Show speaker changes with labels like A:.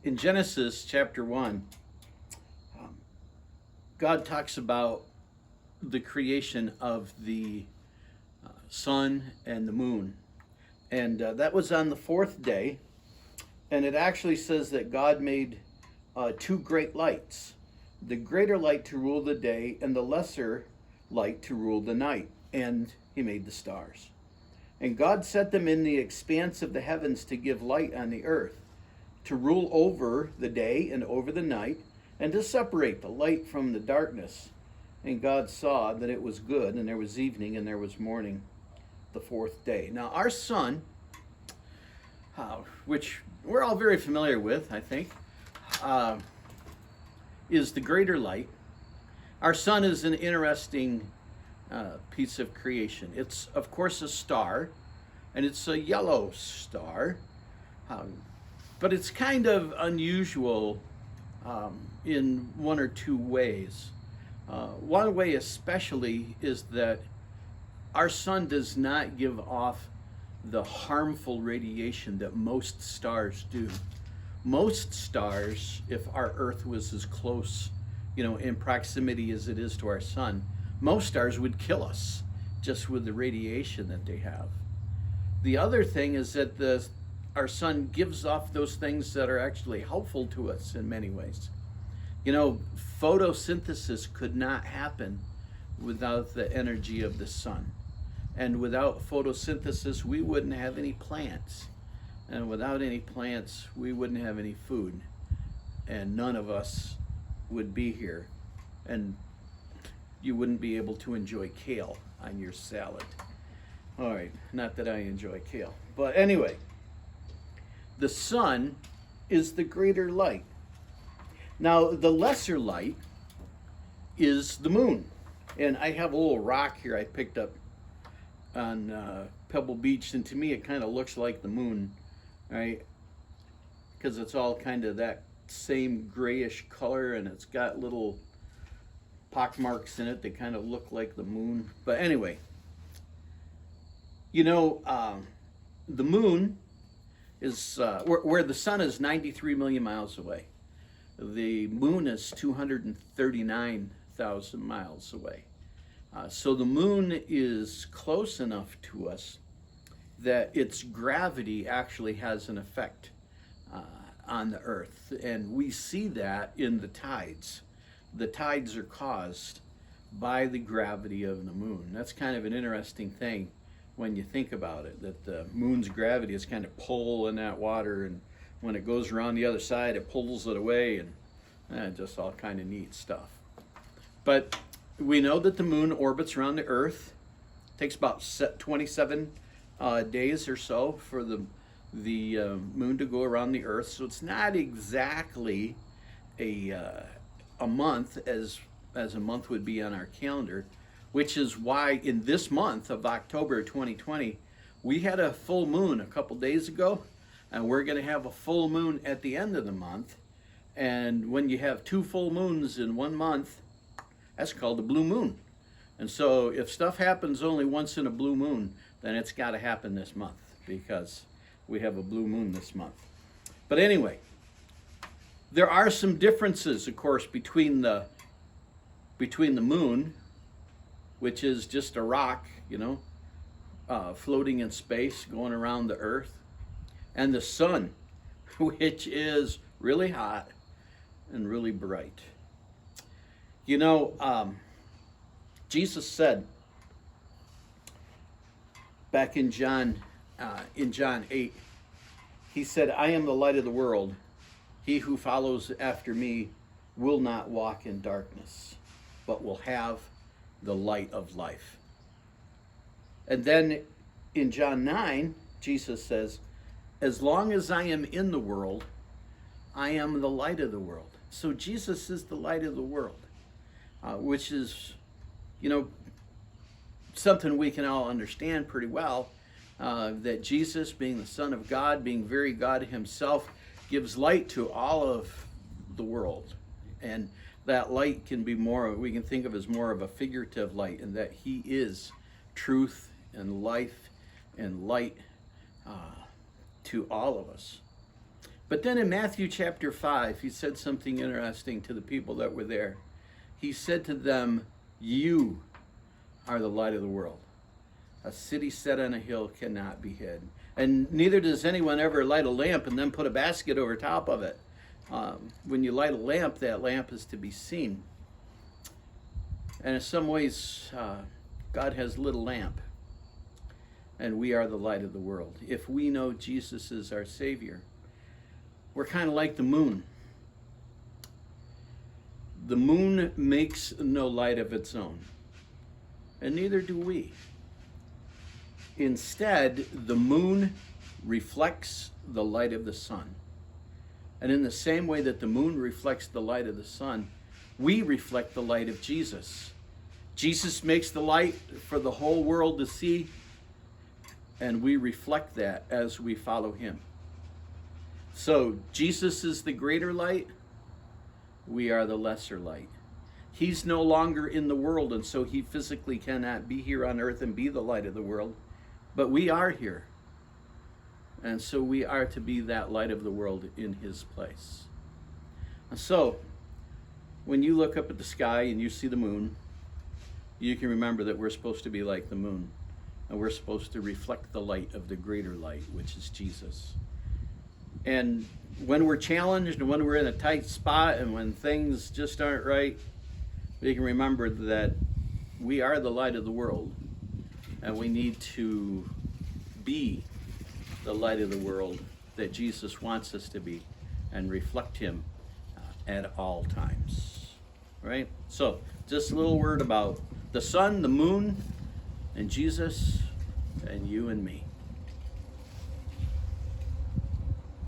A: In Genesis chapter 1, God talks about the creation of the sun and the moon. And that was on the fourth day. And it actually says that God made two great lights, the greater light to rule the day and the lesser light to rule the night. And he made the stars. And God set them in the expanse of the heavens to give light on the earth, to rule over the day and over the night, and to separate the light from the darkness. And God saw that it was good, and there was evening and there was morning, the fourth day. Now our sun, which we're all very familiar with, I think, is the greater light. Our sun is an interesting piece of creation. It's, of course, a star, and it's a yellow star, but it's kind of unusual in one or two ways. One way especially is that our sun does not give off the harmful radiation that most stars do. Most stars, if our Earth was as close, in proximity as it is to our sun, most stars would kill us just with the radiation that they have. The other thing is that our sun gives off those things that are actually helpful to us in many ways. Photosynthesis could not happen without the energy of the sun. And without photosynthesis, we wouldn't have any plants. And without any plants, we wouldn't have any food. And none of us would be here. And you wouldn't be able to enjoy kale on your salad. All right, not that I enjoy kale. But anyway, the sun is the greater light. Now, the lesser light is the moon. And I have a little rock here I picked up on Pebble Beach, and to me it kind of looks like the moon, right? Because it's all kind of that same grayish color, and it's got little pock marks in it that kind of look like the moon. But anyway, the moon is where the sun is 93 million miles away. The moon is 239,000 miles away. So the moon is close enough to us that its gravity actually has an effect on the earth. And we see that in the tides. The tides are caused by the gravity of the moon. That's kind of an interesting thing when you think about it, that the moon's gravity is kind of pulling that water, and when it goes around the other side, it pulls it away, and just all kind of neat stuff. But we know that the moon orbits around the earth. It takes about 27 days or so for the moon to go around the earth. So it's not exactly a month as a month would be on our calendar, which is why in this month of October 2020, we had a full moon a couple days ago, and we're going to have a full moon at the end of the month. And when you have two full moons in 1 month, that's called a blue moon. And so if stuff happens only once in a blue moon, then it's got to happen this month, because we have a blue moon this month. But anyway, there are some differences, of course, between the moon, which is just a rock, floating in space, going around the earth, and the sun, which is really hot and really bright. Jesus said back in John 8, he said, "I am the light of the world. He who follows after me will not walk in darkness, but will have the light of life." And then in John 9, Jesus says, "As long as I am in the world, I am the light of the world." So Jesus is the light of the world, which is, something we can all understand pretty well, that Jesus, being the Son of God, being very God himself, gives light to all of the world. And that light can be we can think of as more of a figurative light, and that he is truth and life and light to all of us. But then in Matthew chapter 5, he said something interesting to the people that were there. He said to them, "You are the light of the world. A city set on a hill cannot be hid." And neither does anyone ever light a lamp and then put a basket over top of it. When you light a lamp, that lamp is to be seen. And in some ways, God has lit a lamp, and we are the light of the world. If we know Jesus is our Savior, we're kind of like the moon. The moon makes no light of its own, and neither do we. Instead, the moon reflects the light of the sun. And in the same way that the moon reflects the light of the sun, we reflect the light of Jesus. Jesus makes the light for the whole world to see, and we reflect that as we follow him. So Jesus is the greater light, we are the lesser light. He's no longer in the world, and so he physically cannot be here on earth and be the light of the world, but we are here. And so we are to be that light of the world in his place. And so, when you look up at the sky and you see the moon, you can remember that we're supposed to be like the moon. And we're supposed to reflect the light of the greater light, which is Jesus. And when we're challenged and when we're in a tight spot and when things just aren't right, we can remember that we are the light of the world. And we need to be the light of the world that Jesus wants us to be and reflect him at all times. Right? So, just a little word about the sun, the moon, and Jesus, and you and me.